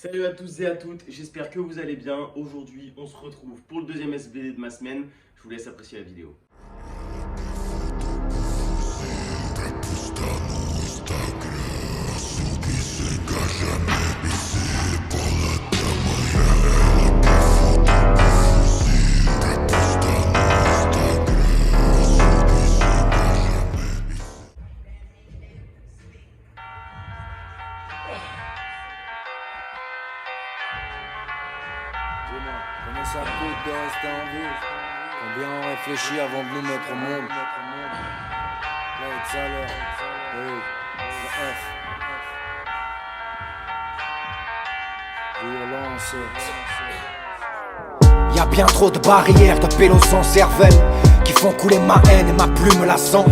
Salut à tous et à toutes, j'espère que vous allez bien. Aujourd'hui, on se retrouve pour le deuxième SBD de ma semaine. Je vous laisse apprécier la vidéo. Dis-moi, combien ça coûte de rester en vie? Combien on réfléchit avant de nous mettre au monde? L'autre salaire, oui, le F. Violence. Y'a bien trop de barrières, de pélos sans cervelle qui font couler ma haine et ma plume la sent.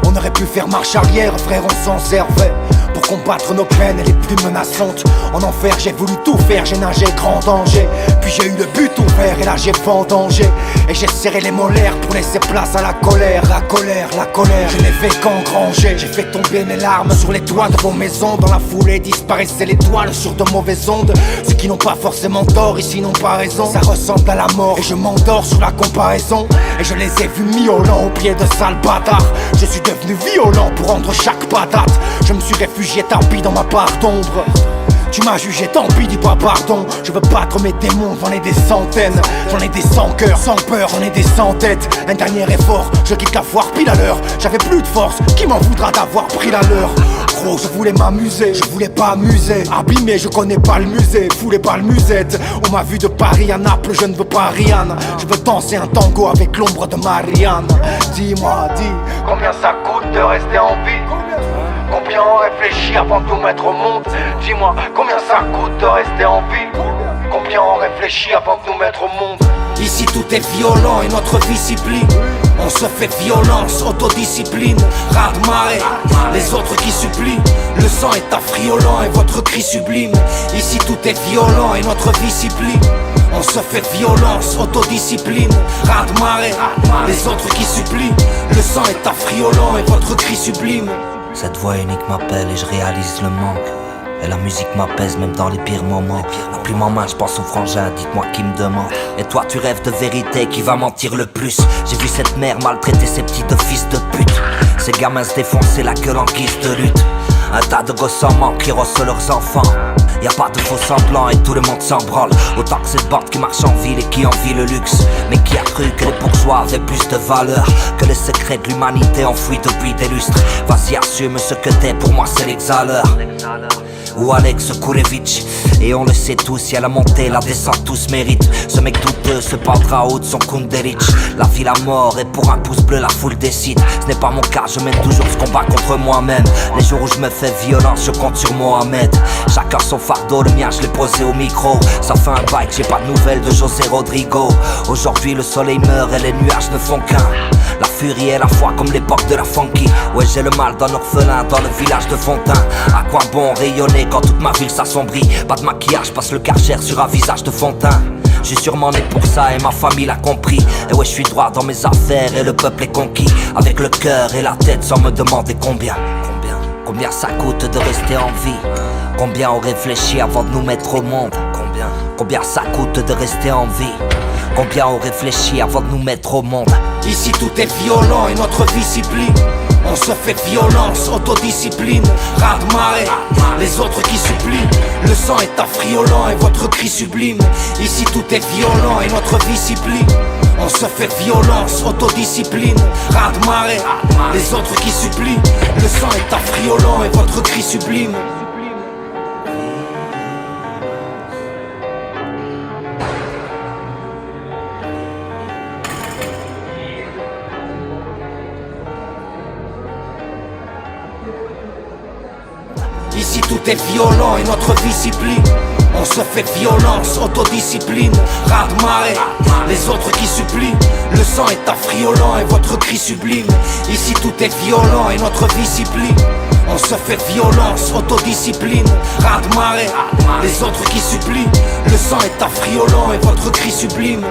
On aurait pu faire marche arrière, frère, on s'en servait pour combattre nos peines et les plus menaçantes. En enfer, j'ai voulu tout faire, j'ai nagé grand danger. Puis j'ai eu le but ouvert et là j'ai vendangé. Et j'ai serré les molaires pour laisser place à la colère. La colère, la colère, je n'ai fait qu'engranger. J'ai fait tomber mes larmes sur les toits de vos maisons. Dans la foulée disparaissaient l'étoile sur de mauvaises ondes. Ceux qui n'ont pas forcément tort ici n'ont pas raison. Ça ressemble à la mort et je m'endors sur la comparaison. Et je les ai vus miaulants au pied de sales bâtards. Je suis devenu violent pour rendre chaque patate. Je me suis réfugié tant pis dans ma part d'ombre. Tu m'as jugé, tant pis, dis pas pardon. Je veux battre mes démons, j'en ai des centaines. J'en ai des sans cœur, sans peur, j'en ai des sans tête. Un dernier effort, je quitte la foire pile à l'heure. J'avais plus de force, qui m'en voudra d'avoir pris la leur? Gros, je voulais m'amuser, je voulais pas amuser. Abîmé, je connais pas le musée, foulez pas le musette. On m'a vu de Paris à Naples, je ne veux pas Rihanna. Je veux danser un tango avec l'ombre de Marianne. Dis-moi, dis, combien ça coûte de rester en vie? Combien on réfléchit avant de nous mettre au monde? Dis-moi, combien ça coûte de rester en vie? Combien on réfléchit avant de nous mettre au monde? Ici tout est violent et notre vie s'y plie. On se fait violence, autodiscipline, raz-de-marée, les autres qui supplient. Le sang est affriolant et votre cri sublime. Ici tout est violent et notre vie s'y plie. On se fait violence, autodiscipline, raz-de-marée, les autres qui supplient. Le sang est affriolant et votre cri sublime. Cette voix unique m'appelle et je réalise le manque. Et la musique m'apaise même dans les pires moments. La plume en main, je pense au frangin, dites-moi qui me demande. Et toi tu rêves de vérité, qui va mentir le plus? J'ai vu cette mère maltraiter ses petits de fils de pute. Ces gamins se défoncer la gueule en guise de lutte. Un tas de gosses en manque qui reçoivent leurs enfants. Y'a pas de faux semblants et tout le monde s'en branle. Autant que cette bande qui marche en ville et qui envie le luxe. Mais qui a cru que les bourgeois avaient plus de valeur que les secrets de l'humanité enfouis depuis des lustres. Vas-y assume ce que t'es, pour moi c'est l'exhaleur. Ou Alex Kourevitch. Et on le sait tous, y'a la montée, la descente, tous méritent. Ce mec douteux se pendra haut de son Kunderich. La vie, la mort, et pour un pouce bleu la foule décide. Ce n'est pas mon cas, je mène toujours ce combat contre moi-même. Les jours où je me fais violence, je compte sur Mohamed. Chacun son fardeau, le mien je l'ai posé au micro. Ça fait un bail que j'ai pas de nouvelles de José Rodrigo. Aujourd'hui le soleil meurt et les nuages ne font qu'un. La furie et la foi comme l'époque de la funky. Ouais, j'ai le mal d'un orphelin dans le village de Fontaine. À quoi bon rayonner quand toute ma ville s'assombrit? Pas de maquillage, passe le Karcher sur un visage de Fontaine. J'suis sûrement né pour ça et ma famille l'a compris. Et ouais, j'suis droit dans mes affaires et le peuple est conquis. Avec le cœur et la tête sans me demander combien. Combien ça coûte de rester en vie? Combien on réfléchit avant de nous mettre au monde? Combien ça coûte de rester en vie? Combien on réfléchit avant de nous mettre au monde? Ici tout est violent et notre vie s'y plie. On se fait violence, autodiscipline, raz-de-marée, les autres qui supplient. Le sang est affriolant et votre cri sublime. Ici tout est violent et notre vie s'y plie. On se fait violence, autodiscipline, raz-de-marée, les autres qui supplient. Le sang est affriolant et votre cri sublime. Ici tout est violent et notre vie s'y plie. On se fait violence, autodiscipline, raz-de-marée, les autres qui supplient. Le sang est affriolant et votre cri sublime. Ici tout est violent et notre vie s'y plie. On se fait violence, autodiscipline, raz-de-marée, les autres qui supplient. Le sang est affriolant et votre cri sublime.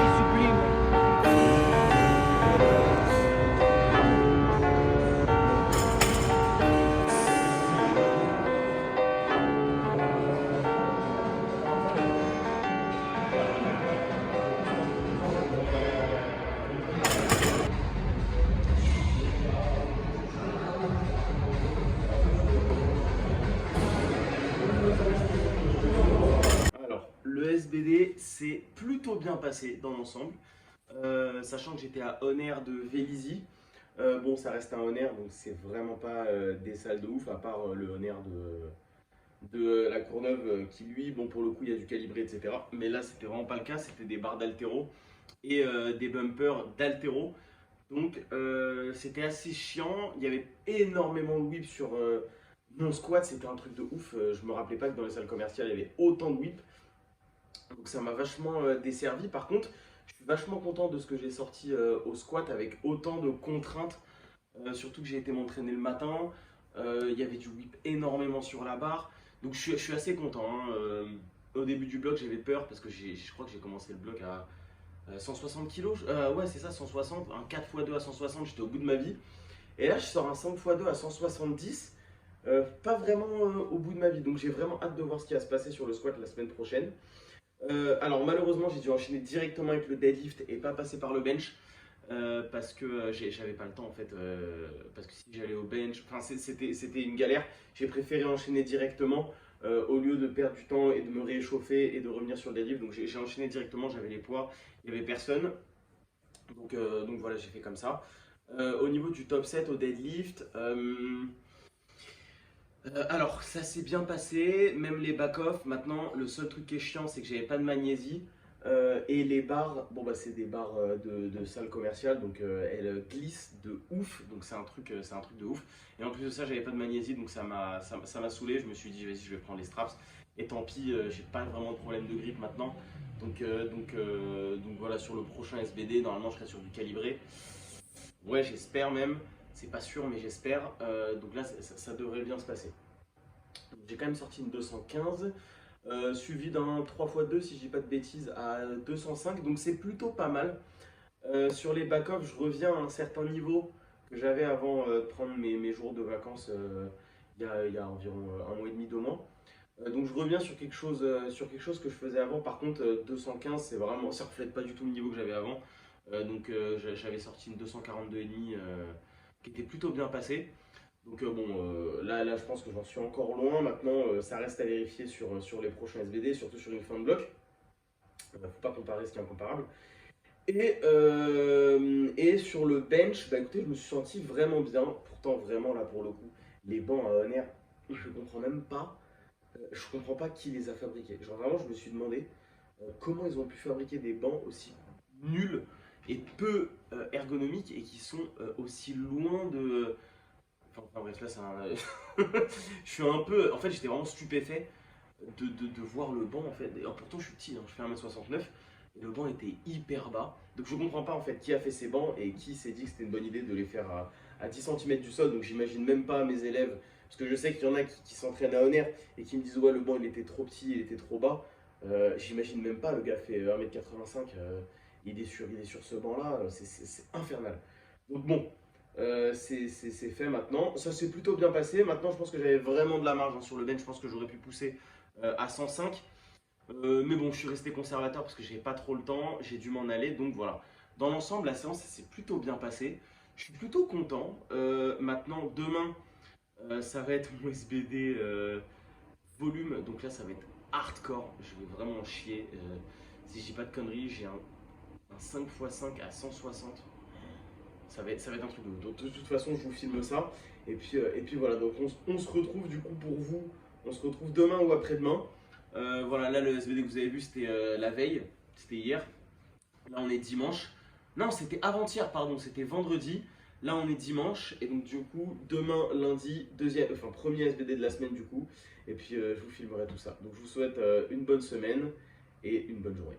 le SBD s'est plutôt bien passé dans l'ensemble, sachant que j'étais à Honor de Vélizy. Bon, ça reste un Honor, donc c'est vraiment pas des salles de ouf, à part le Honor de la Courneuve, qui lui, bon, pour le coup, il y a du calibré, etc. Mais là, c'était vraiment pas le cas, c'était des barres d'altéro et des bumpers d'altéro. Donc, c'était assez chiant, il y avait énormément de whip sur mon squat, c'était un truc de ouf. Je me rappelais pas que dans les salles commerciales, il y avait autant de whip. Donc ça m'a vachement desservi. Par contre, je suis vachement content de ce que j'ai sorti au squat avec autant de contraintes. Surtout que j'ai été m'entraîner le matin. Il y avait du whip énormément sur la barre. Donc je suis assez content, hein. Au début du bloc, j'avais peur parce que je crois que j'ai commencé le bloc à 160 kg. Ouais, c'est ça, 160. Un 4x2 à 160, j'étais au bout de ma vie. Et là, je sors un 5x2 à 170. Pas vraiment au bout de ma vie. Donc j'ai vraiment hâte de voir ce qui va se passer sur le squat la semaine prochaine. Alors malheureusement, j'ai dû enchaîner directement avec le deadlift et pas passer par le bench. Parce que j'avais pas le temps en fait, parce que si j'allais au bench, enfin c'était une galère. J'ai préféré enchaîner directement au lieu de perdre du temps et de me réchauffer et de revenir sur le deadlift. Donc j'ai enchaîné directement, j'avais les poids, il n'y avait personne. Donc voilà, j'ai fait comme ça. Au niveau du top set au deadlift, alors ça s'est bien passé, même les back-off. Maintenant, le seul truc qui est chiant, c'est que j'avais pas de magnésie. Et les barres, bon bah c'est des barres de salle commerciale, donc elles glissent de ouf, donc c'est un truc de ouf. Et en plus de ça, j'avais pas de magnésie, donc ça m'a saoulé. Je me suis dit, vas-y, je vais prendre les straps. Et tant pis, j'ai pas vraiment de problème de grip maintenant. Donc voilà, sur le prochain SBD, normalement je serai sur du calibré. Ouais, j'espère même, c'est pas sûr, mais j'espère. Donc là, ça devrait bien se passer. J'ai quand même sorti une 215. Suivi d'un 3x2 si je dis pas de bêtises à 205, donc c'est plutôt pas mal. Sur les back-off, je reviens à un certain niveau que j'avais avant de prendre mes jours de vacances il y a environ un mois et demi, 2 mois. Donc je reviens sur quelque chose que je faisais avant. Par contre 215, c'est vraiment, ça reflète pas du tout le niveau que j'avais avant. Donc j'avais sorti une 242,5 qui était plutôt bien passée. Donc là je pense que j'en suis encore loin. Maintenant ça reste à vérifier sur les prochains SBD, surtout sur une fin de bloc. Faut pas comparer ce qui est incomparable. Et sur le bench, bah écoutez, je me suis senti vraiment bien. Pourtant vraiment là pour le coup, les bancs à Honor, je comprends même pas. Je comprends pas qui les a fabriqués. Genre vraiment je me suis demandé comment ils ont pu fabriquer des bancs aussi nuls et peu ergonomiques et qui sont aussi loin de... Enfin bref, là c'est un... je suis un peu... En fait j'étais vraiment stupéfait de voir le banc en fait. Et, pourtant je suis petit, hein, je fais 1m69 et le banc était hyper bas. Donc je comprends pas en fait qui a fait ces bancs et qui s'est dit que c'était une bonne idée de les faire à 10 cm du sol. Donc j'imagine même pas mes élèves, parce que je sais qu'il y en a qui s'entraînent à Honor et qui me disent ouais le banc il était trop petit, il était trop bas. J'imagine même pas, le gars fait 1m85, il est sur ce banc là, c'est infernal. Donc bon, c'est fait maintenant. Ça s'est plutôt bien passé. Maintenant, je pense que j'avais vraiment de la marge, hein, sur le bench. Je pense que j'aurais pu pousser à 105. Mais bon, je suis resté conservateur parce que j'avais pas trop le temps. J'ai dû m'en aller. Donc voilà. Dans l'ensemble, la séance s'est plutôt bien passée. Je suis plutôt content. Maintenant, demain, ça va être mon SBD volume. Donc là, ça va être hardcore. Je vais vraiment en chier. Si je dis pas de conneries, j'ai un 5x5 à 160. Ça va être un truc de ouf. Donc de toute façon, je vous filme ça. Et puis voilà, donc on se retrouve du coup pour vous. On se retrouve demain ou après-demain. Voilà, là le SBD que vous avez vu, c'était la veille. C'était hier. Là, on est dimanche. Non, c'était avant-hier, pardon. C'était vendredi. Là, on est dimanche. Et donc, du coup, demain, lundi, premier SBD de la semaine, du coup. Et puis, je vous filmerai tout ça. Donc, je vous souhaite une bonne semaine et une bonne journée.